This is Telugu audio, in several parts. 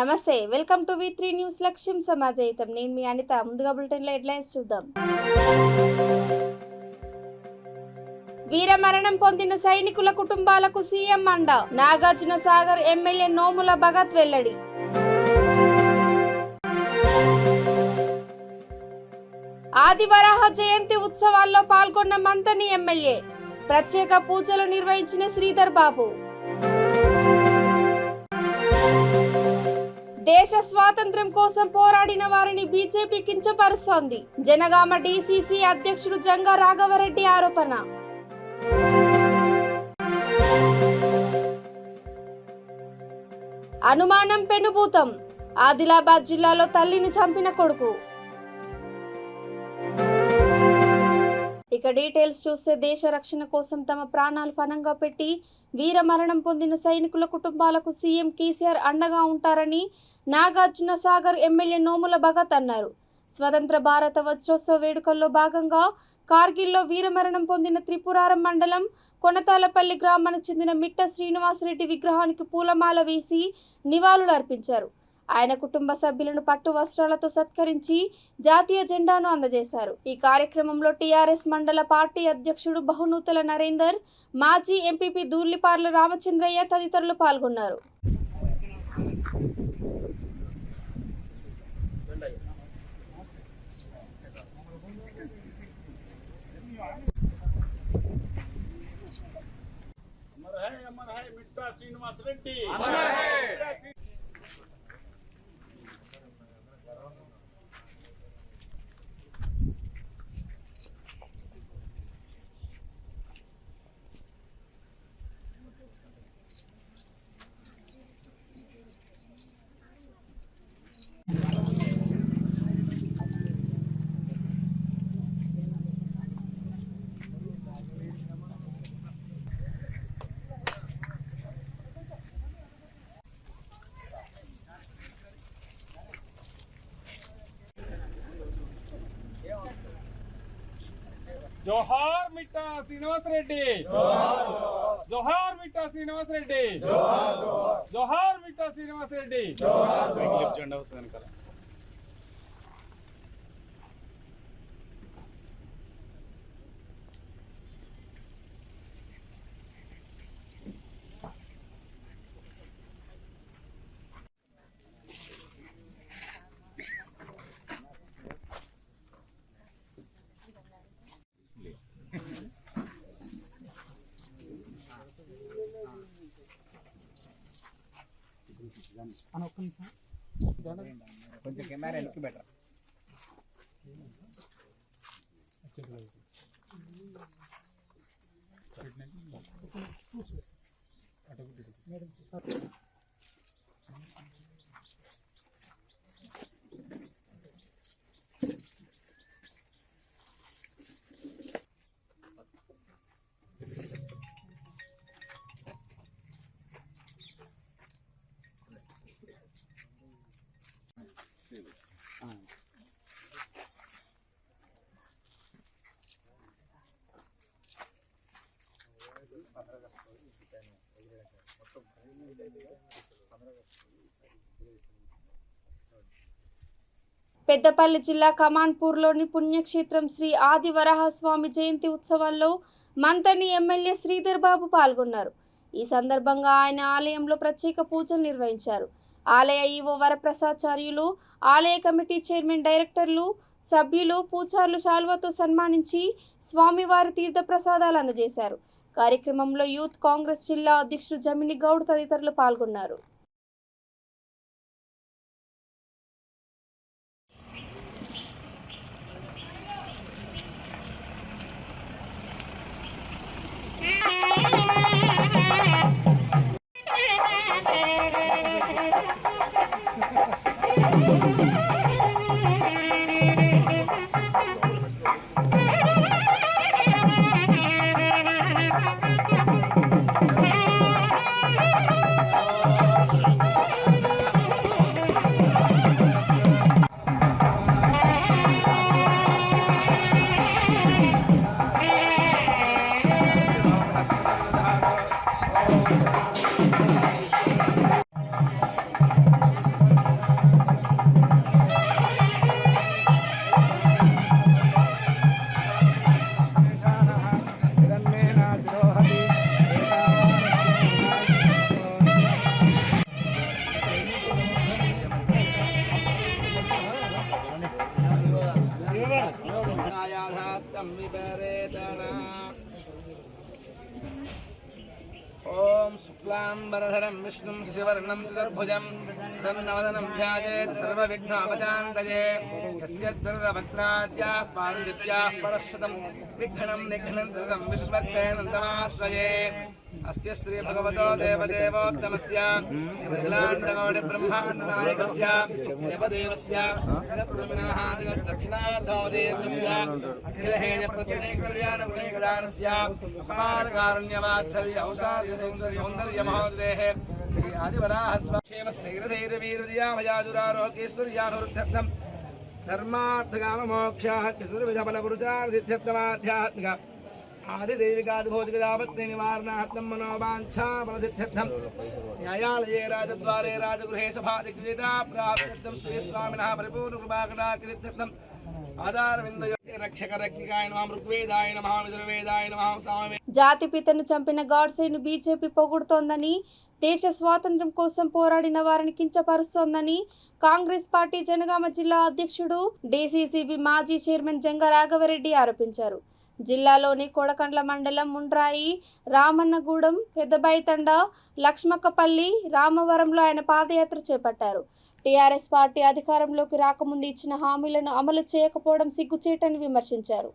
నమస్తే, వెల్కమ్ టు వి3 న్యూస్. లక్ష్యం సమాజయితం. నేను మీ అనిత. ముందుగా బులెటిన్లో హెడ్లైన్స్ చూద్దాం. వీరమరణం పొందిన సైనికుల కుటుంబాలకు సీఎం అండ. నాగార్జున సాగర్ ఎమ్మెల్యే నోముల భగత్ వెల్లడి. ఆదివరాహ జయంతి ఉత్సవాల్లో పాల్గొన్న మంతని ఎమ్మెల్యే. ప్రత్యేక పూజలు నిర్వహించిన శ్రీధర్ బాబు. దేశ స్వాతంత్ర్యం కోసం పోరాడిన వారిని బీజేపీ కించపరుస్తోంది. జనగామ డీసీసీ అధ్యక్షుడు జంగా రాఘవరెడ్డి ఆరోపణ. అనుమానం పెనుభూతం. ఆదిలాబాద్ జిల్లాలో తల్లిని చంపిన కొడుకు. ఇక డీటెయిల్స్ చూస్తే, దేశ రక్షణ కోసం తమ ప్రాణాలు పణంగా పెట్టి వీరమరణం పొందిన సైనికుల కుటుంబాలకు సీఎం కేసీఆర్ అండగా ఉంటారని నాగార్జున సాగర్ ఎమ్మెల్యే నోముల భగత్ అన్నారు. స్వతంత్ర భారత వజ్రోత్సవ వేడుకల్లో భాగంగా కార్గిల్లో వీరమరణం పొందిన త్రిపురారం మండలం కొనతాలపల్లి గ్రామానికి చెందిన మిట్ట శ్రీనివాసరెడ్డి విగ్రహానికి పూలమాల వేసి నివాళులు అర్పించారు. ఆయన కుటుంబ సభ్యులను పట్టు వస్త్రాలతో సత్కరించి జాతీయ జెండాను అందజేశారు. ఈ కార్యక్రమంలో టీఆర్ఎస్ మండల పార్టీ అధ్యక్షుడు బహునూతల నరేందర్, మాజీ ఎంపీపీ దూర్లిపార్ల రామచంద్రయ్య తదితరులు పాల్గొన్నారు. జోహార్ మిట్టా శ్రీనివాస్ రెడ్డి, జోహార్ మిట్టా శ్రీనివాస్ రెడ్డి, జోహార్ మిట్టా శ్రీనివాస్ రెడ్డి. కొంచెం కెమెరా వెనక్కి బెటర్. పెద్దపల్లి జిల్లా కమాన్పూర్లోని పుణ్యక్షేత్రం శ్రీ ఆదివరాహస్వామి జయంతి ఉత్సవాల్లో మంతని ఎమ్మెల్యే శ్రీధర్ బాబు పాల్గొన్నారు. ఈ సందర్భంగా ఆయన ఆలయంలో ప్రత్యేక పూజలు నిర్వహించారు. ఆలయ ఈవో వరప్రసాచార్యులు, ఆలయ కమిటీ చైర్మన్, డైరెక్టర్లు, సభ్యులు, పూజారులు శాలువాతో సన్మానించి స్వామివారి తీర్థ ప్రసాదాలు అందజేశారు. కార్యక్రమంలో యూత్ కాంగ్రెస్ జిల్లా అధ్యక్షుడు జమిని గౌడ్ తదితరులు పాల్గొన్నారు. तं विपरेतना ॐ शुक्लाम्बरधरं विष्णुं शशिवर्णं चतुर्भुजं प्रसन्नवदनं ध्यायेत् सर्वविघ्नोपशान्तये यस्य द्वरदभद्राद्याः पारिषद्याः परश्रुतं विघ्नं निघ्नं दृतं विश्वक्सेनं तमाश्रये अस्य श्री भगवतो देवदेवोत्तमस्य श्रीमहिलाण्डकोटिब्रह्माण्डनायकस्य देवदेवस्य जगत्प्रविणः जगद्दक्षिणार्थोदीर्घस्य अखिलहेयप्रत्येककल्याणगुणैकदानस्य अपारकारुण्यवात्सल्य औषार्यसौन्दर्यमहोदयेः श्री आदिवराहस्वक्षेमस्थैर्यधैर्यवीर्यामयाजुरारोग्यैश्वर्यानुरुद्धर्थं धर्मार्थकाममोक्षाः चतुर्विधफलपुरुषार्थित्यर्थमाध्यात्मिक आदिदेविकादिभौतिकदापत्ति निवारणार्थं मनोवाञ्छाफलसिद्ध्यर्थं न्यायालये राजद्वारे राजगृहे सभादिक्रीडा प्राप्त्यर्थं श्रीस्वामिनः परिपूर्णकृपाकटाक्षसिद्ध्यर्थम् आधारविन्दयोगे रक्षकरक्षिकाय नमः ऋग्वेदाय नमः यजुर्वेदाय नमः सामवे జాతిపితను చంపిన గాడ్సేను బీజేపీ పొగుడుతోందని దేశ స్వాతంత్ర్యం కోసం పోరాడిన వారిని కించపరుస్తోందని కాంగ్రెస్ పార్టీ జనగామ జిల్లా అధ్యక్షుడు డీసీసీబీ మాజీ చైర్మన్ జంగ రాఘవరెడ్డి ఆరోపించారు. జిల్లాలోని కొడకండ్ల మండలం ముండ్రాయి, రామన్నగూడెం, పెద్దబైతండ, లక్ష్మక్కపల్లి, రామవరంలో ఆయన పాదయాత్ర చేపట్టారు. టీఆర్ఎస్ పార్టీ అధికారంలోకి రాకముందు ఇచ్చిన హామీలను అమలు చేయకపోవడం సిగ్గుచేటని విమర్శించారు.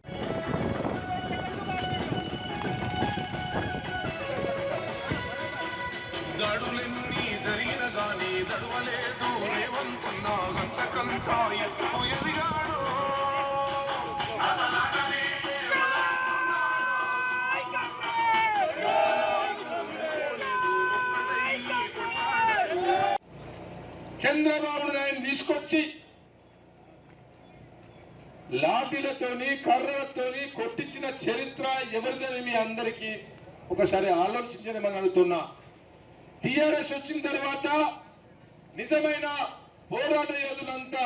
చంద్రబాబు నాయుడు తీసుకొచ్చి లాఠీలతోని కర్రలతోని కొట్టించిన చరిత్ర ఎవరిదని మీ అందరికీ ఒకసారి ఆలోచించమని అడుగుతున్నా. టీఆర్ఎస్ వచ్చిన తర్వాత నిజమైన పోరాట యోధులంతా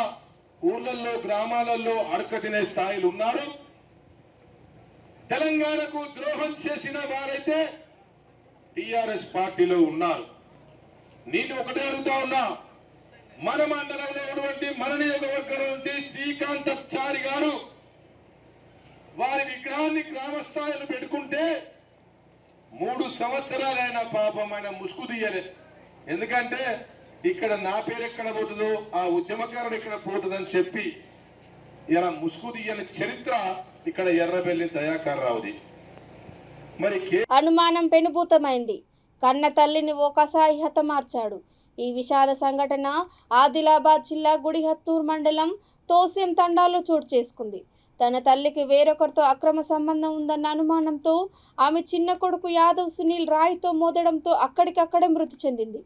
ఊళ్ళల్లో గ్రామాలలో అడక తినే స్థాయిలు ఉన్నారు. తెలంగాణకు ద్రోహం చేసిన వారైతే టీఆర్ఎస్ పార్టీలో ఉన్నారు. నేను ఒకటే అడుగుతా ఉన్నా, మన మండలంలో ఉన్నటువంటి మన నియోజకవర్గం నుండి శ్రీకాంతాచారి గారు వారి విగ్రహాన్ని గ్రామస్థాయిలో పెట్టుకుంటే 3 సంవత్సరాలైన పాపం ఆయన ముసుగు తీయలేదు. ఎందుకంటే ఇక్కడ నా పేరు ఎక్కడ పోతుందో ఆ ఉద్యమకారుడు ఎక్కడ పోతుందని చెప్పి ఇలా ముసుగు తీయని చరిత్ర ఇక్కడ ఎర్రబెల్లి దయాకర్ రావుది. మరి అనుమానం పెనుభూతమైంది. కన్న తల్లిని ఓ కసాయి హతమార్చాడు. ఈ విషాద సంఘటన ఆదిలాబాద్ జిల్లా గుడిహత్తూర్ మండలం తోసేం తండాలో చోటు చేసుకుంది. తన తల్లికి వేరొకరితో అక్రమ సంబంధం ఉందన్న అనుమానంతో ఆమె చిన్న కొడుకు యాదవ్ సునీల్ రాయితో మోదడంతో అక్కడికక్కడే మృతి చెందింది.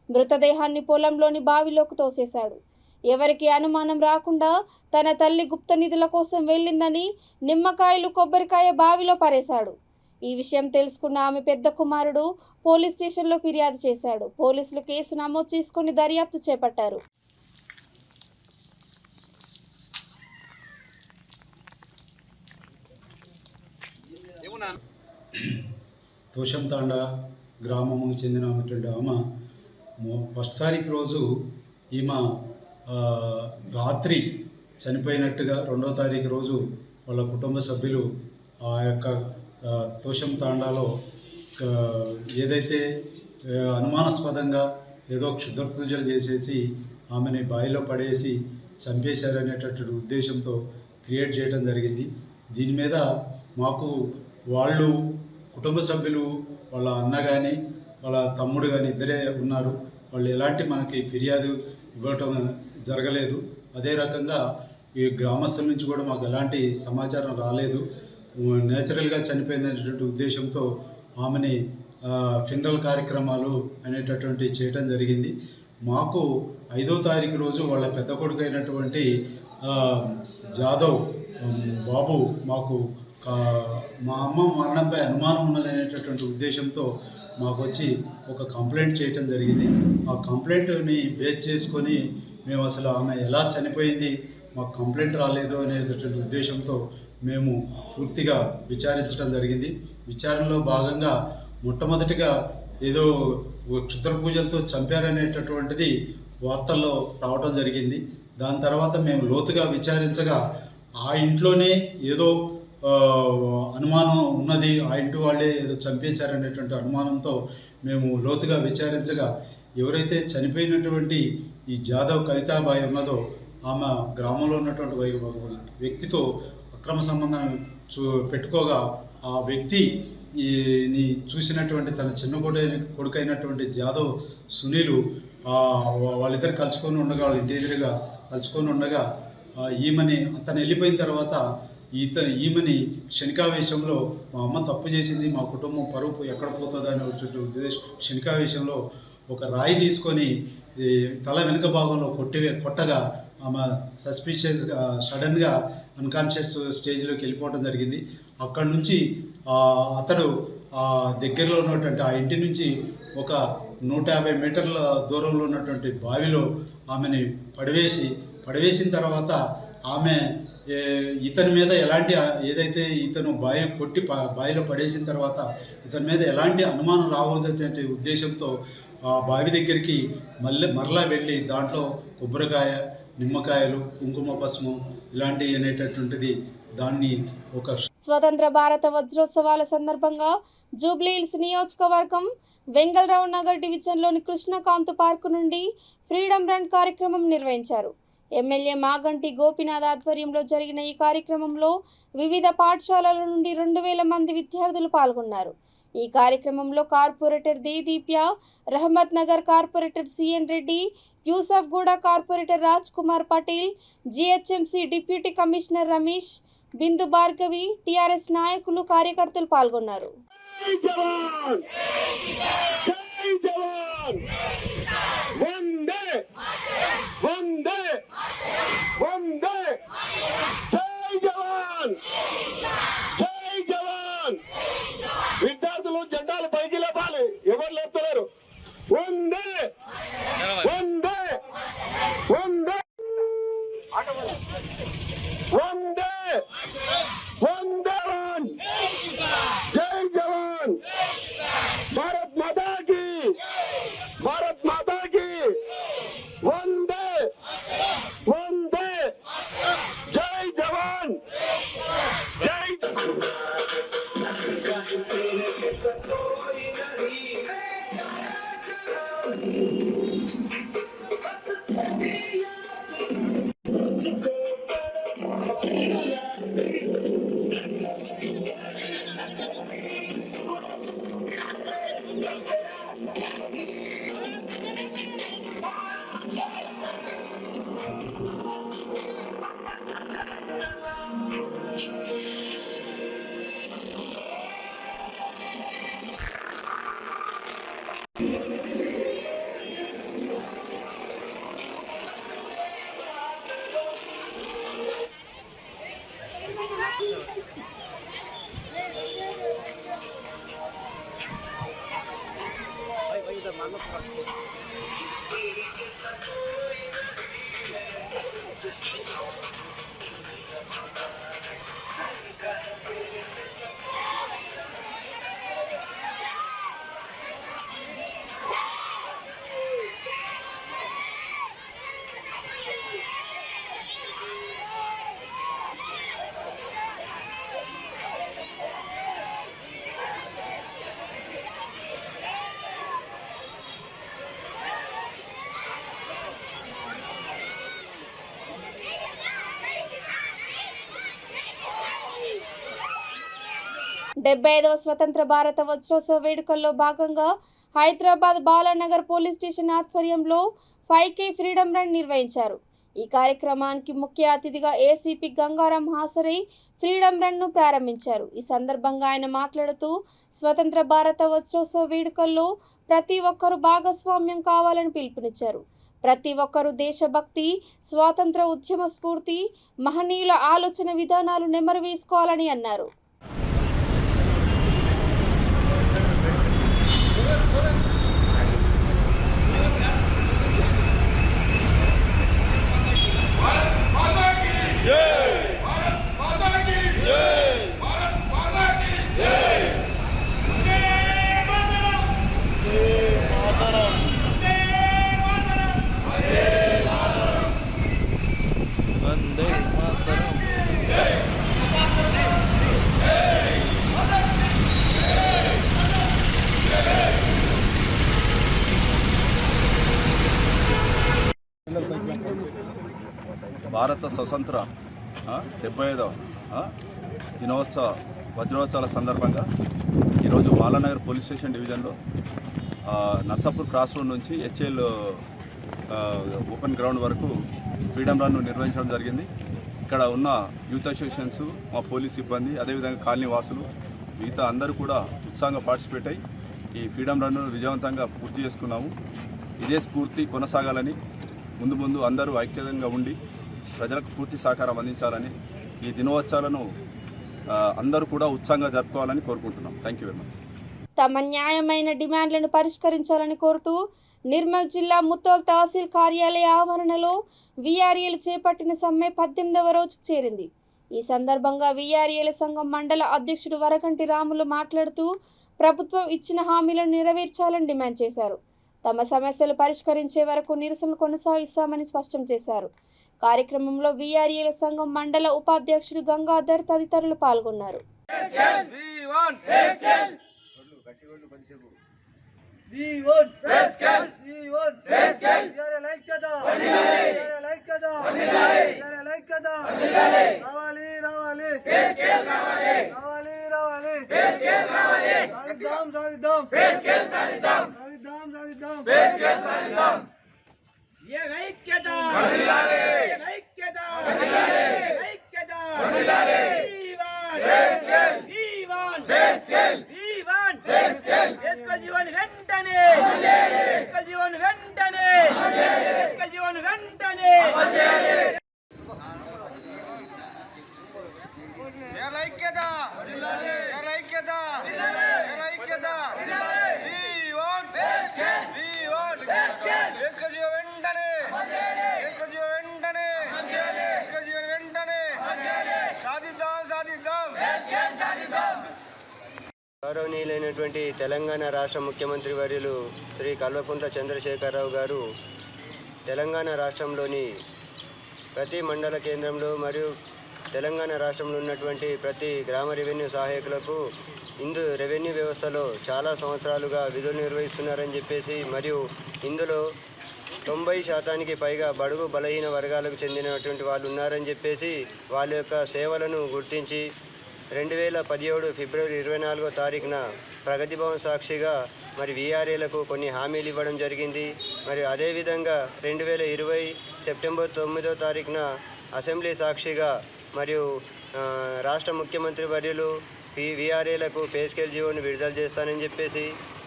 మృతదేహాన్ని పొలంలోని బావిలోకి తోసేశాడు. ఎవరికి అనుమానం రాకుండా తన తల్లి గుప్త నిధుల కోసం వెళ్ళిందని నిమ్మకాయలు, కొబ్బరికాయ బావిలో పరేశాడు. ఈ విషయం తెలుసుకున్న ఆమె పెద్ద కుమారుడు పోలీస్ స్టేషన్లో ఫిర్యాదు చేశాడు. పోలీసులు కేసు నమోదు చేసుకుని దర్యాప్తు చేపట్టారు. తోషంతాండ గ్రామముకు చెందినటువంటి ఆమె 1వ తారీఖు రోజు ఈమె రాత్రి చనిపోయినట్టుగా 2వ తారీఖు రోజు వాళ్ళ కుటుంబ సభ్యులు ఆ యొక్క తోషంతాండాలో ఏదైతే అనుమానాస్పదంగా ఏదో క్షుద్ర పూజలు చేసేసి ఆమెని బావిలో పడేసి చంపేశారనేటటువంటి ఉద్దేశంతో క్రియేట్ చేయడం జరిగింది. దీని మీద మాకు వాళ్ళు కుటుంబ సభ్యులు వాళ్ళ అన్న కానీ వాళ్ళ తమ్ముడు కానీ ఇద్దరే ఉన్నారు. వాళ్ళు ఎలాంటి మనకి ఫిర్యాదు ఇవ్వటం జరగలేదు. అదే రకంగా ఈ గ్రామస్తుల నుంచి కూడా మాకు ఎలాంటి సమాచారం రాలేదు. నేచురల్గా చనిపోయిందనేటువంటి ఉద్దేశంతో ఆమెని ఫినరల్ కార్యక్రమాలు అనేటటువంటి చేయటం జరిగింది. మాకు 5వ తారీఖు రోజు వాళ్ళ పెద్ద కొడుకు అయినటువంటి జాదవ్ బాబు మాకు మా అమ్మ మరణంపై అనుమానం ఉన్నదనేటటువంటి ఉద్దేశంతో మాకు వచ్చి ఒక కంప్లైంట్ చేయటం జరిగింది. ఆ కంప్లైంట్ని బేస్ చేసుకొని మేము అసలు ఆమె ఎలా చనిపోయింది, మాకు కంప్లైంట్ రాలేదు అనేటటువంటి ఉద్దేశంతో మేము పూర్తిగా విచారించడం జరిగింది. విచారణలో భాగంగా మొట్టమొదటిగా ఏదో క్షుద్ర పూజలతో చంపారనేటటువంటిది వార్తల్లో రావడం జరిగింది. దాని తర్వాత మేము లోతుగా విచారించగా ఆ ఇంట్లోనే ఏదో అనుమానం ఉన్నది, ఆ ఇంటి వాళ్ళే ఏదో చంపేశారనేటువంటి అనుమానంతో మేము లోతుగా విచారించగా ఎవరైతే చనిపోయినటువంటి ఈ జాదవ్ కవితాబాయి ఉన్నదో ఆమె గ్రామంలో ఉన్నటువంటి వ్యక్తితో అక్రమ సంబంధం పెట్టుకోగా ఆ వ్యక్తి ని చూసినటువంటి తన చిన్న కొడుకైనటువంటి జాదవ్ సునీలు వాళ్ళిద్దరు కలుసుకొని ఉండగా వాళ్ళ ఇంటి ఎదురుగా కలుసుకొని ఉండగా ఈమెని అతను వెళ్ళిపోయిన తర్వాత ఈమెని క్షణికావేశంలో మా అమ్మ తప్పు చేసింది, మా కుటుంబం పరువు ఎక్కడ పోతుందో అనే క్షణికావేశంలో ఒక రాయి తీసుకొని తల వెనుక భాగంలో కొట్టగా ఆమె సస్పిషియస్గా సడన్గా అన్కాన్షియస్ స్టేజ్లోకి వెళ్ళిపోవడం జరిగింది. అక్కడి నుంచి అతడు దగ్గరలో ఉన్నటువంటి ఆ ఇంటి నుంచి ఒక 150 మీటర్ల దూరంలో ఉన్నటువంటి బావిలో ఆమెని పడవేసిన తర్వాత ఆమె ఇతని మీద ఎలాంటి ఏదైతే ఇతను బావిలో పడేసిన తర్వాత ఇతని మీద ఎలాంటి అనుమానం రావద్దనేటువంటి ఉద్దేశంతో ఆ బావి దగ్గరికి మరలా వెళ్ళి దాంట్లో కొబ్బరికాయ, నిమ్మకాయలు, కుంకుమ పసుపు ఇలాంటివి అనేటటువంటిది దాన్ని ఒక స్వతంత్ర భారత వజ్రోత్సవాల సందర్భంగా జూబ్లీహిల్స్ నియోజకవర్గం వెంగళరావు నగర్ డివిజన్లోని కృష్ణకాంత్ పార్కు నుండి ఫ్రీడమ్ రన్ కార్యక్రమం నిర్వహించారు. ఎమ్మెల్యే మాగంటి గోపీనాథ్ ఆధ్వర్యంలో జరిగిన ఈ కార్యక్రమంలో వివిధ పాఠశాలల నుండి 2000 మంది విద్యార్థులు పాల్గొన్నారు. ఈ కార్యక్రమంలో corporator Dedeepya, Rahmat Nagar corporator CN Reddy, Yousufguda corporator Raj Kumar Patel, GHMC deputy commissioner Ramesh, Bindu Bhargavi, TRS నాయకులు, కార్యకర్తలు పాల్గొన్నారు. విద్యార్థులు జెండాలు పైకి లేపాలి, ఎవరు లేపుతున్నారు? వందే వందే వందే వందే వందే జై జవాన్, భారత్ మాతా కీ, భారత్ మాతా కీ, వందే వందే జై జవాన్, జై వ స్వతంత్ర భారత వజ్రోత్సవ వేడుకల్లో భాగంగా హైదరాబాద్ బాలానగర్ పోలీస్ స్టేషన్ ఆధ్వర్యంలో 5K ఫ్రీడమ్ రన్ నిర్వహించారు. ఈ కార్యక్రమానికి ముఖ్య అతిథిగా ఏసీపీ గంగారాం హాజరై ఫ్రీడమ్ రన్ను ప్రారంభించారు. ఈ సందర్భంగా ఆయన మాట్లాడుతూ స్వతంత్ర భారత వజ్రోత్సవ వేడుకల్లో ప్రతి ఒక్కరూ భాగస్వామ్యం కావాలని పిలుపునిచ్చారు. ప్రతి ఒక్కరూ దేశభక్తి, స్వాతంత్ర ఉద్యమ స్ఫూర్తి, మహనీయుల ఆలోచన విధానాలు నెమరు వేసుకోవాలని అన్నారు. భారత స్వతంత్ర 75వ వజ్రోత్సవాల సందర్భంగా ఈరోజు బాలానగర్ పోలీస్ స్టేషన్ డివిజన్లో నర్సాపూర్ క్రాస్ రోడ్ నుంచి హెచ్ఎల్ ఓపెన్ గ్రౌండ్ వరకు ఫ్రీడమ్ రన్ నిర్వహించడం జరిగింది. ఇక్కడ ఉన్న యూత్ అసోసియేషన్స్, మా పోలీస్ సిబ్బంది, అదేవిధంగా కాలనీ వాసులు మిగతా అందరూ కూడా ఉత్సాహంగా పార్టిసిపేట్ అయ్యి ఈ ఫ్రీడమ్ రన్ను విజయవంతంగా పూర్తి చేసుకున్నాము. ఇదే స్ఫూర్తి కొనసాగాలని, ముందు ముందు అందరూ ఐక్యంగా ఉండి ప్రజలకు పూర్తి సహకారం అందించాలని, ఈ దినోత్సవాలను అందరూ కూడా ఉత్సాహంగా జరుపుకోవాలని కోరుకుంటున్నాం. Thank you very much. తమ న్యాయమైన డిమాండ్లను పరిష్కరించాలని కోరుతూ నిర్మల్ జిల్లా ముత్తోల్ తహసీల్ కార్యాలయ ఆవరణలో వీఆర్ఏలు చేపట్టిన సమ్మె 18వ రోజుకు చేరింది. ఈ సందర్భంగా వీఆర్ఏల సంఘం మండల అధ్యక్షుడు వరగంటి రాములు మాట్లాడుతూ ప్రభుత్వం ఇచ్చిన హామీలను నెరవేర్చాలని డిమాండ్ చేశారు. తమ సమస్యలు పరిష్కరించే వరకు నిరసనలు కొనసాగిస్తామని స్పష్టం చేశారు. కార్యక్రమంలో వీఆర్ఏల సంఘం మండల ఉపాధ్యక్షుడు గంగాధర్ తదితరులు పాల్గొన్నారు. గౌరవనీయులైనటువంటి తెలంగాణ రాష్ట్ర ముఖ్యమంత్రి వర్యులు శ్రీ కల్వకుంట్ల చంద్రశేఖరరావు గారు తెలంగాణ రాష్ట్రంలోని ప్రతి మండల కేంద్రంలో మరియు తెలంగాణ రాష్ట్రంలో ఉన్నటువంటి ప్రతి గ్రామ రెవెన్యూ సహాయకులకు రెవెన్యూ వ్యవస్థలో చాలా సంవత్సరాలుగా విధులు నిర్వహిస్తున్నారని చెప్పేసి, మరియు ఇందులో 90% పైగా బడుగు బలహీన వర్గాలకు చెందినటువంటి వాళ్ళు ఉన్నారని చెప్పేసి వాళ్ళ యొక్క సేవలను గుర్తించి 2017 ఫిబ్రవరి 24వ తారీఖున ప్రగతి భవన్ సాక్షిగా మరి వీఆర్ఏలకు కొన్ని హామీలు ఇవ్వడం జరిగింది. మరి అదేవిధంగా 2020 సెప్టెంబర్ 9వ తారీఖున అసెంబ్లీ సాక్షిగా మరియు రాష్ట్ర ముఖ్యమంత్రి వర్యులు వీఆర్ఏలకు పే స్కేల్ జీవోను విడుదల చేస్తానని చెప్పేసి,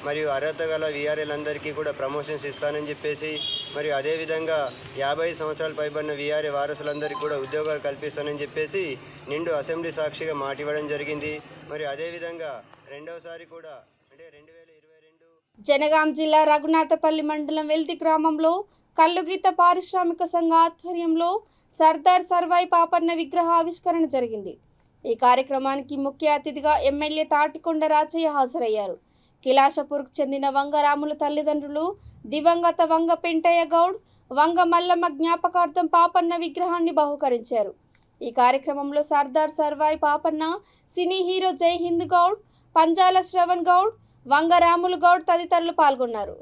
మరియు అర్హత గల వీఆర్ఏలందరికీ కూడా ప్రమోషన్స్ ఇస్తానని చెప్పేసి, మరియు అదేవిధంగా 50 సంవత్సరాలు పైబడిన వీఆర్ఏ వారసులందరికీ కూడా ఉద్యోగాలు కల్పిస్తానని చెప్పేసి నిండు అసెంబ్లీ సాక్షిగా మాట ఇవ్వడం జరిగింది. మరియు అదేవిధంగా రెండవసారి కూడా అంటే 2022 జనగాం జిల్లా రఘునాథపల్లి మండలం వెల్తి గ్రామంలో కల్లుగీత పారిశ్రామిక సంఘ ఆధ్వర్యంలో సర్దార్ సర్వాయి పాపన్న విగ్రహ ఆవిష్కరణ జరిగింది. ఈ కార్యక్రమానికి ముఖ్య అతిథిగా ఎమ్మెల్యే తాటికొండ రాజయ్య హాజరయ్యారు. కిలాషపూర్కు చెందిన వంగరాముల తల్లిదండ్రులు దివంగత వంగ పెంటయ్య గౌడ్, వంగ మల్లమ్మ జ్ఞాపకార్థం పాపన్న విగ్రహాన్ని బహుకరించారు. ఈ కార్యక్రమంలో సర్దార్ సర్వాయి పాపన్న, సినీ హీరో జై హింద్ గౌడ్, పంజాల శ్రవణ్ గౌడ్, వంగరాములు గౌడ్ తదితరులు పాల్గొన్నారు.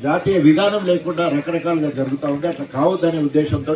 జాతీయ విధానం లేకుండా రకరకాలుగా జరుగుతూ ఉంది. అట్లా కావద్దనే ఉద్దేశంతో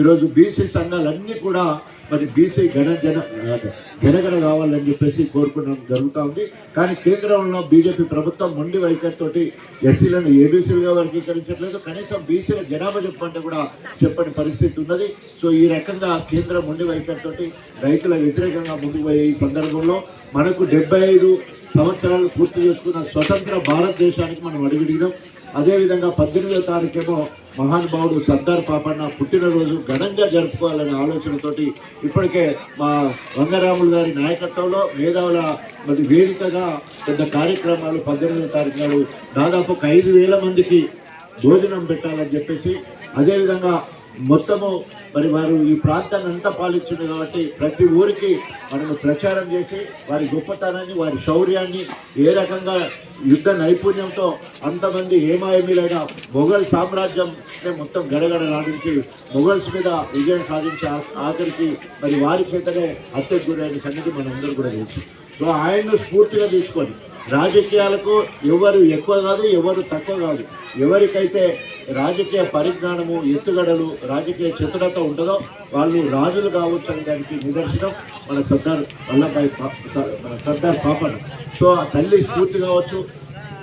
ఈరోజు బీసీ సంఘాలన్నీ కూడా మరి బీసీ జనగణ కావాలని చెప్పేసి కోరుకోవడం జరుగుతూ ఉంది. కానీ కేంద్రంలో బీజేపీ ప్రభుత్వం మొండి వైఖరితోటి ఎస్సీలను ఏబీసీలుగా వర్గీకరించట్లేదు. కనీసం బీసీల జనాభా చెప్పంటే కూడా చెప్పని పరిస్థితి ఉన్నది. సో ఈ రకంగా కేంద్రం మొండి వైఖరితోటి రైతుల వ్యతిరేకంగా ముందుకు పోయే ఈ సందర్భంలో మనకు 75 సంవత్సరాలు పూర్తి చేసుకున్న స్వతంత్ర భారతదేశానికి మనం అడుగుడిగినాం. అదేవిధంగా 18వ తారీఖేమో మహానుభావుడు సర్దార్ పాపన్న పుట్టినరోజు ఘనంగా జరుపుకోవాలనే ఆలోచనతోటి ఇప్పటికే మా వంగరాములు గారి నాయకత్వంలో మేధావుల మరి వేదికగా పెద్ద కార్యక్రమాలు 18వ తారీఖు నాడు దాదాపు 5,000 మందికి భోజనం పెట్టాలని చెప్పేసి, అదేవిధంగా మొత్తము మరి వారు ఈ ప్రాంతాన్ని అంతా పాలించింది కాబట్టి ప్రతి ఊరికి మనము ప్రచారం చేసి వారి గొప్పతనాన్ని, వారి శౌర్యాన్ని, ఏ రకంగా యుద్ధ నైపుణ్యంతో అంతమంది ఏమాయమీలైన మొఘల్ సామ్రాజ్యం మొత్తం గడగడలాడించి మొఘల్స్ మీద విజయం సాధించి ఆఖరికి మరి వారి చేతనే హత్యకు గురైన సంగతి మనందరూ కూడా తెలుసు. సో ఆయన్ను స్ఫూర్తిగా తీసుకొని రాజకీయాలకు ఎవరు ఎక్కువ కాదు, ఎవరు తక్కువ కాదు, ఎవరికైతే రాజకీయ పరిజ్ఞానము, ఎత్తుగడలు, రాజకీయ చతురత ఉంటుందో వాళ్ళు రాజులు కావచ్చు అనే దానికి నిదర్శనం మన సర్దార్ వల్లభాయ్ మన సర్దార్ పాపన్న. సో ఆ తల్లి స్ఫూర్తి కావచ్చు,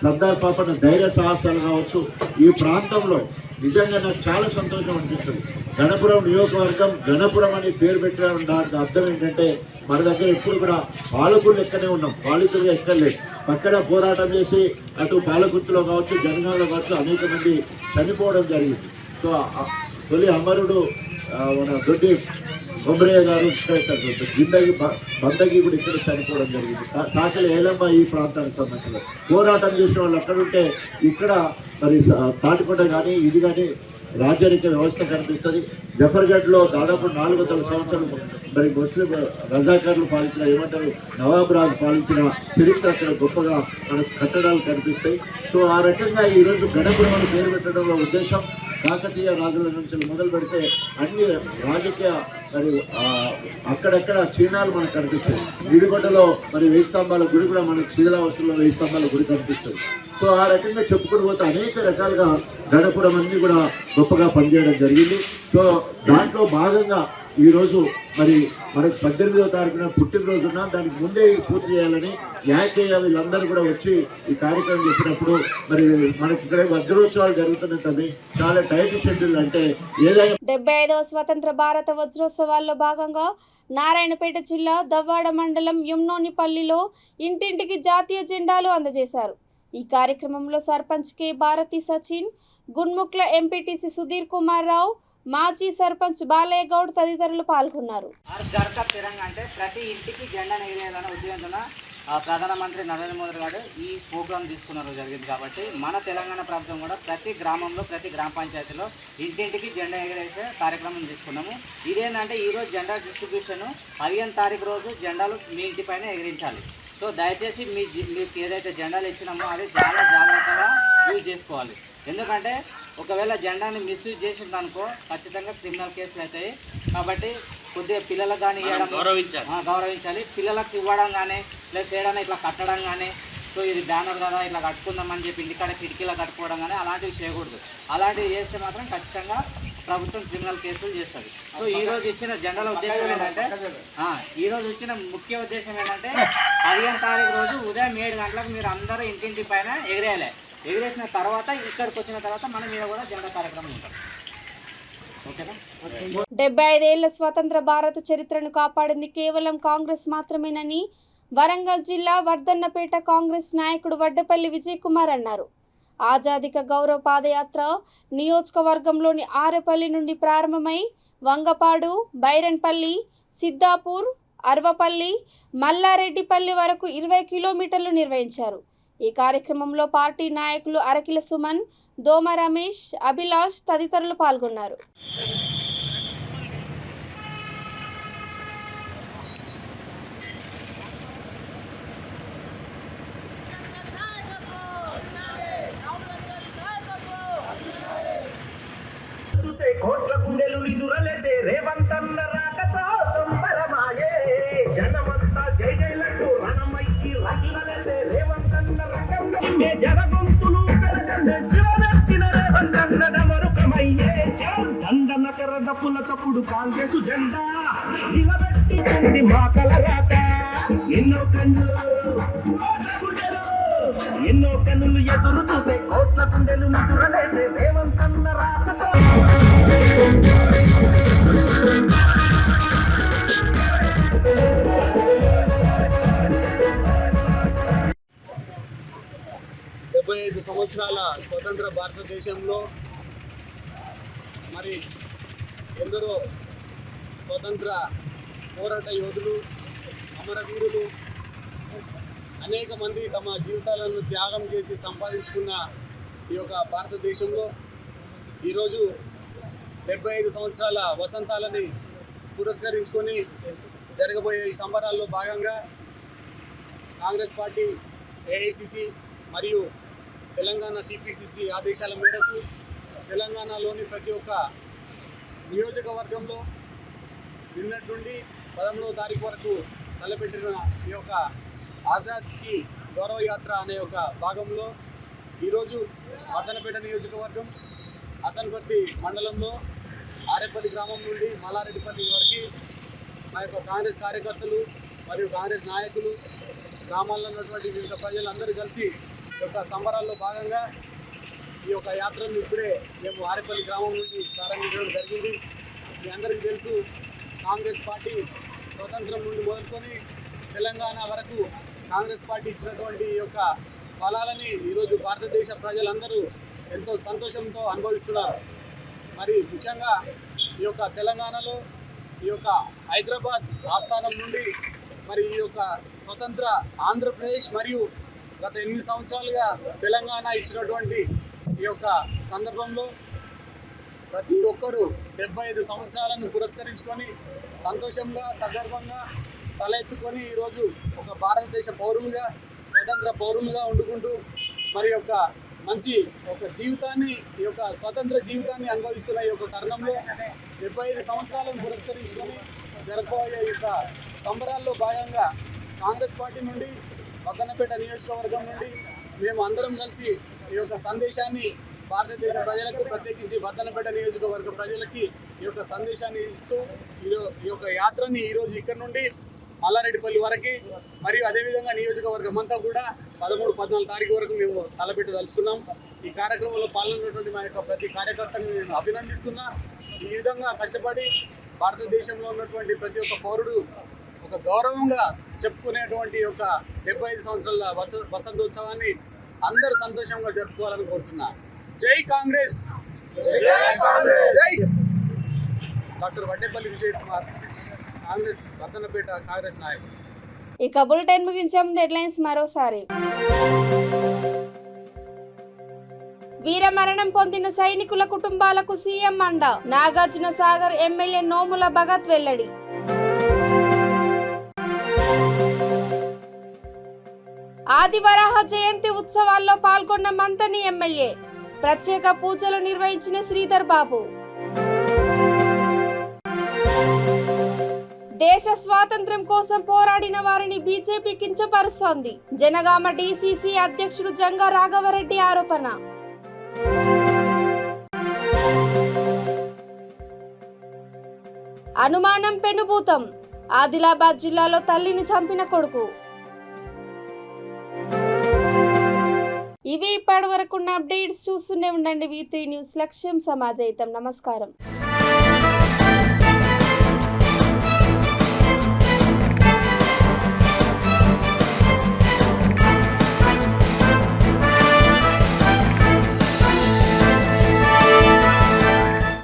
సర్దార్ పాపన్న ధైర్య సాహసాలు కావచ్చు. ఈ ప్రాంతంలో నిజంగా నాకు చాలా సంతోషం అనిపిస్తుంది. గణపురం నియోజకవర్గం గణపురం అని పేరు పెట్టడం దానికి అర్థం ఏంటంటే మన దగ్గర ఎప్పుడు కూడా పాలకులు ఎక్కనే ఉన్నాం, పాలితులుగా ఎక్కర్లేదు. పక్కన పోరాటం చేసి అటు పాలకుర్తిలో కావచ్చు, జనగాంలో కావచ్చు అనేక మంది చనిపోవడం జరిగింది. సో తొలి అమరుడు మన దొడ్డి బొమ్మరయ్య గారు జిందగి బందగి కూడా ఇక్కడ చనిపోవడం జరిగింది. సాకలి ఏలమ్మ ఈ ప్రాంతానికి సంబంధించిన పోరాటం చేసిన వాళ్ళు ఎక్కడుంటే ఇక్కడ మరి తాటికొండ కానీ ఇది కానీ రాజరిక వ్యవస్థ కనిపిస్తుంది. జఫర్గఢ్లో దాదాపు 400 సంవత్సరాలు మరి ముస్లిం రజాకారులు పాలించిన ఏమంటారు నవాబ్ రాజు పాలించిన చరిత్ర అక్కడ గొప్పగా మనకు కట్టడాలు కనిపిస్తాయి. సో ఆ రకంగా ఈరోజు గణపురం అని పేరు పెట్టడంలో ఉద్దేశం కాకతీయ రాజుల నుంచి మొదలు పెడితే అన్ని రాజకీయ మరి అక్కడక్కడ చిహ్నాలు మనకు కనిపిస్తాయి. గిడిగొట్టలో మరి 1000 స్తంభాల గుడి కూడా మనకు శిథిలావస్థలో 1000 స్తంభాల గుడి కనిపిస్తుంది. సో ఆ రకంగా చెప్పుకుని పోతే అనేక రకాలుగా గణపురం అన్ని కూడా గొప్పగా పనిచేయడం జరిగింది. సో దాంట్లో భాగంగా ఈరోజు మరి మనకు 18వ తారీఖున పుట్టినరోజు ఉన్నా దానికి ముందే పూర్తి చేయాలని యాకేయ వీళ్ళందరూ కూడా వచ్చి ఈ కార్యక్రమం చేసినప్పుడు మరి మనకి ఇక్కడ వజ్రోత్సవాలు జరుగుతున్నది. చాలా టైట్ షెడ్యూల్ అంటే ఏదైనా 75వ స్వతంత్ర భారత వజ్రోత్సవాల్లో భాగంగా నారాయణపేట జిల్లా దవ్వాడ మండలం యమ్నోనిపల్లిలో ఇంటింటికి జాతీయ జెండాలు అందజేశారు. ఈ కార్యక్రమంలో సర్పంచ్ కె భారతి సచిన్, గున్ముక్ల ఎంపీటీసీ సుధీర్ కుమార్ రావు, మాజీ సర్పంచ్ బాలయ్య గౌడ్ తదితరులు పాల్గొన్నారు. అంటే ప్రతి ఇంటికి జెండా ఎగిరేయాలనే ఉద్దేశంతో ప్రధానమంత్రి నరేంద్ర మోదీ గారు ఈ ప్రోగ్రాం తీసుకున్నారు జరిగింది. కాబట్టి మన తెలంగాణ ప్రభుత్వం కూడా ప్రతి గ్రామంలో ప్రతి గ్రామ పంచాయతీలో ఇంటింటికి జెండా ఎగిరేసే కార్యక్రమం తీసుకున్నాము. ఇదేంటంటే ఈరోజు జెండా డిస్ట్రిబ్యూషన్ 15వ తారీఖు రోజు జెండాలు మీ ఇంటి పైన ఎగిరించాలి. సో దయచేసి మీకు ఏదైతే జెండాలు ఇచ్చినామో అది చాలా జాగ్రత్తగా యూజ్ చేసుకోవాలి. ఎందుకంటే ఒకవేళ జెండాని మిస్యూజ్ చేసిందనుకో ఖచ్చితంగా క్రిమినల్ కేసులు అవుతాయి. కాబట్టి కొద్దిగా పిల్లలకు కానీ ఇవ్వడం గౌరవించాలి. పిల్లలకు ఇవ్వడం కానీ ప్లస్ ఏదైనా ఇట్లా కట్టడం కానీ, సో ఇది బ్యానర్ కదా ఇట్లా కట్టుకుందామని చెప్పి ఇంటికాడ కిటికీలో కట్టుకోవడం కానీ అలాంటివి చేయకూడదు. అలాంటివి చేస్తే మాత్రం ఖచ్చితంగా ప్రభుత్వం క్రిమినల్ కేసులు చేస్తుంది. సో ఈరోజు ఇచ్చిన జెండాల ఉద్దేశం ఏంటంటే ఈరోజు ఇచ్చిన ముఖ్య ఉద్దేశం ఏంటంటే 15వ తారీఖు రోజు ఉదయం 7 గంటలకు మీరు అందరూ ఇంటింటి పైన ఎగిరేయాలి. ఎగిరేసిన తర్వాత ఇక్కడికి వచ్చిన తర్వాత మన మీద కూడా జెండా కార్యక్రమం ఉంటుంది. 75 ఏళ్ల స్వతంత్ర భారత చరిత్రను కాపాడింది కేవలం కాంగ్రెస్ మాత్రమేనని వరంగల్ జిల్లా వర్ధన్నపేట కాంగ్రెస్ నాయకుడు వడ్డపల్లి విజయ్ కుమార్ అన్నారు. ఆజాదిక గౌరవ పాదయాత్ర నియోజకవర్గంలోని ఆరేపల్లి నుండి ప్రారంభమై వంగపాడు, బైరన్పల్లి, సిద్దాపూర్, అర్వపల్లి, మల్లారెడ్డిపల్లి వరకు 20 కిలోమీటర్లు నిర్వహించారు. ఈ కార్యక్రమంలో పార్టీ నాయకులు అరకిల సుమన్, దోమ రమేష్, అభిలాష్ తదితరులు పాల్గొన్నారు. చూసే కోట్ల గుండెలు నిదురలేచే రేవంతన్న రాకతో సంబరమాయే. జనమంతా జై జైలకు రణమయ్యి రగిలలేచే రేవంతన్న రంగంలో జనగొంతులు పెరగండే శివనెత్తిన రేవంతన్న డమరుకమయ్యే. దండనకర దప్పుల చప్పుడు కాంగ్రెసు జెండా నిలబెట్టింది మా కలరాక. ఎన్నో కన్నులు ఎదురు చూసే కోట్ల గుండెలు నిదురలేచే రేవంతన్న రాకతో. 75 సంవత్సరాల స్వతంత్ర భారతదేశంలో మరి ఎందరో స్వతంత్ర పోరాట యోధులు, అమరవీరులు అనేక మంది తమ జీవితాలను త్యాగం చేసి సంపాదించుకున్న ఈ యొక్క భారతదేశంలో ఈరోజు 75 సంవత్సరాల వసంతాలని పురస్కరించుకొని జరగబోయే ఈ సంబరాల్లో భాగంగా కాంగ్రెస్ పార్టీ, ఏఐసిసి మరియు తెలంగాణ టీపీసీసీ ఆదేశాల మేరకు తెలంగాణలోని ప్రతి ఒక్క నియోజకవర్గంలో నిన్నటి నుండి 11వ తారీఖు వరకు తలపెట్టిన ఈ యొక్క ఆజాద్కి గౌరవ యాత్ర అనే ఒక భాగంలో ఈరోజు వర్ధనపేట నియోజకవర్గం హసన్పర్తి మండలంలో ఆరేపల్లి గ్రామం నుండి మల్లారెడ్డిపల్లి వరకు మా యొక్క కాంగ్రెస్ కార్యకర్తలు మరియు కాంగ్రెస్ నాయకులు గ్రామాల్లో ఉన్నటువంటి వివిధ ప్రజలందరూ కలిసి ఈ యొక్క సంబరాల్లో భాగంగా ఈ యొక్క యాత్రను ఇప్పుడే మేము ఆరేపల్లి గ్రామం నుండి ప్రారంభించడం జరిగింది. మీ అందరికీ తెలుసు, కాంగ్రెస్ పార్టీ స్వతంత్రం నుండి మొదలుకొని తెలంగాణ వరకు కాంగ్రెస్ పార్టీ ఇచ్చినటువంటి ఈ యొక్క ఫలాలని ఈరోజు భారతదేశ ప్రజలందరూ ఎంతో సంతోషంతో అనుభవిస్తున్నారు. మరి ముఖ్యంగా ఈ యొక్క తెలంగాణలో ఈ యొక్క హైదరాబాద్ ఆస్థానం నుండి మరి ఈ యొక్క స్వతంత్ర ఆంధ్రప్రదేశ్ మరియు గత 8 సంవత్సరాలుగా తెలంగాణ ఇచ్చినటువంటి ఈ యొక్క సందర్భంలో ప్రతి ఒక్కరూ 75 సంవత్సరాలను పురస్కరించుకొని సంతోషంగా సగర్వంగా తల ఎత్తుకొని ఈరోజు ఒక భారతదేశ పౌరులుగా స్వతంత్ర పౌరులుగా వండుకుంటూ మరి యొక్క మంచి ఒక జీవితాన్ని ఈ యొక్క స్వతంత్ర జీవితాన్ని అనుభవిస్తున్న ఈ యొక్క తరుణంలో 75 సంవత్సరాలను పురస్కరించుకొని జరగబోయే ఈ యొక్క సంబరాల్లో భాగంగా కాంగ్రెస్ పార్టీ నుండి వర్ధనపేట నియోజకవర్గం నుండి మేము అందరం కలిసి ఈ యొక్క సందేశాన్ని భారతదేశ ప్రజలకు, ప్రత్యేకించి వర్ధనపేట నియోజకవర్గ ప్రజలకి ఈ యొక్క సందేశాన్ని ఇస్తూ ఈ యొక్క యాత్రని ఈరోజు ఇక్కడ నుండి మల్లారెడ్డిపల్లి వరకు మరియు అదేవిధంగా నియోజకవర్గం అంతా కూడా 13, 14 తారీఖు వరకు మేము తలపెట్టదలుచుకున్నాం. ఈ కార్యక్రమంలో పాల్గొన్నటువంటి మా యొక్క ప్రతి కార్యకర్తని నేను అభినందిస్తున్నా. ఈ విధంగా కష్టపడి భారతదేశంలో ఉన్నటువంటి ప్రతి ఒక్క పౌరుడు ఒక గౌరవంగా చెప్పుకునేటువంటి ఒక 75 సంవత్సరాల వసంతోత్సవాన్ని అందరూ సంతోషంగా జరుపుకోవాలని కోరుతున్నా. జై కాంగ్రెస్, జై డాక్టర్ వడ్డేపల్లి విజయ్ కుమార్, కాంగ్రెస్ వర్ధనపేట కాంగ్రెస్ నాయకుడు. ఇక బులెటిన్ ముగించే ముందు హెడ్లైన్స్ మరోసారి. వీరమరణం పొందిన సైనికుల కుటుంబాలకు సీఎం అండ. నాగార్జున సాగర్ ఎమ్మెల్యే నోముల భగత్ వెల్లడి. ఆదివరాహ జయంతి ఉత్సవాల్లో పాల్గొన్న మంతని ఎమ్మెల్యే. ప్రత్యేక పూజలు నిర్వహించిన శ్రీధర్ బాబు. దేశ స్వాతంత్ర్యం కోసం పోరాడిన వారిని బీజేపీ కించపరుస్తోంది. జనగామ డీసీసీ అధ్యక్షుడు జంగా రాఘవరెడ్డి ఆరోపణ. అనుమానం పెనుభూతం. ఆదిలాబాద్ జిల్లాలో తల్లిని చంపిన కొడుకు. ఇవి ఇప్పటి వరకున్న అప్డేట్స్. చూస్తూనే ఉండండి V3 న్యూస్. లక్ష్యం సమాజయితం. నమస్కారం.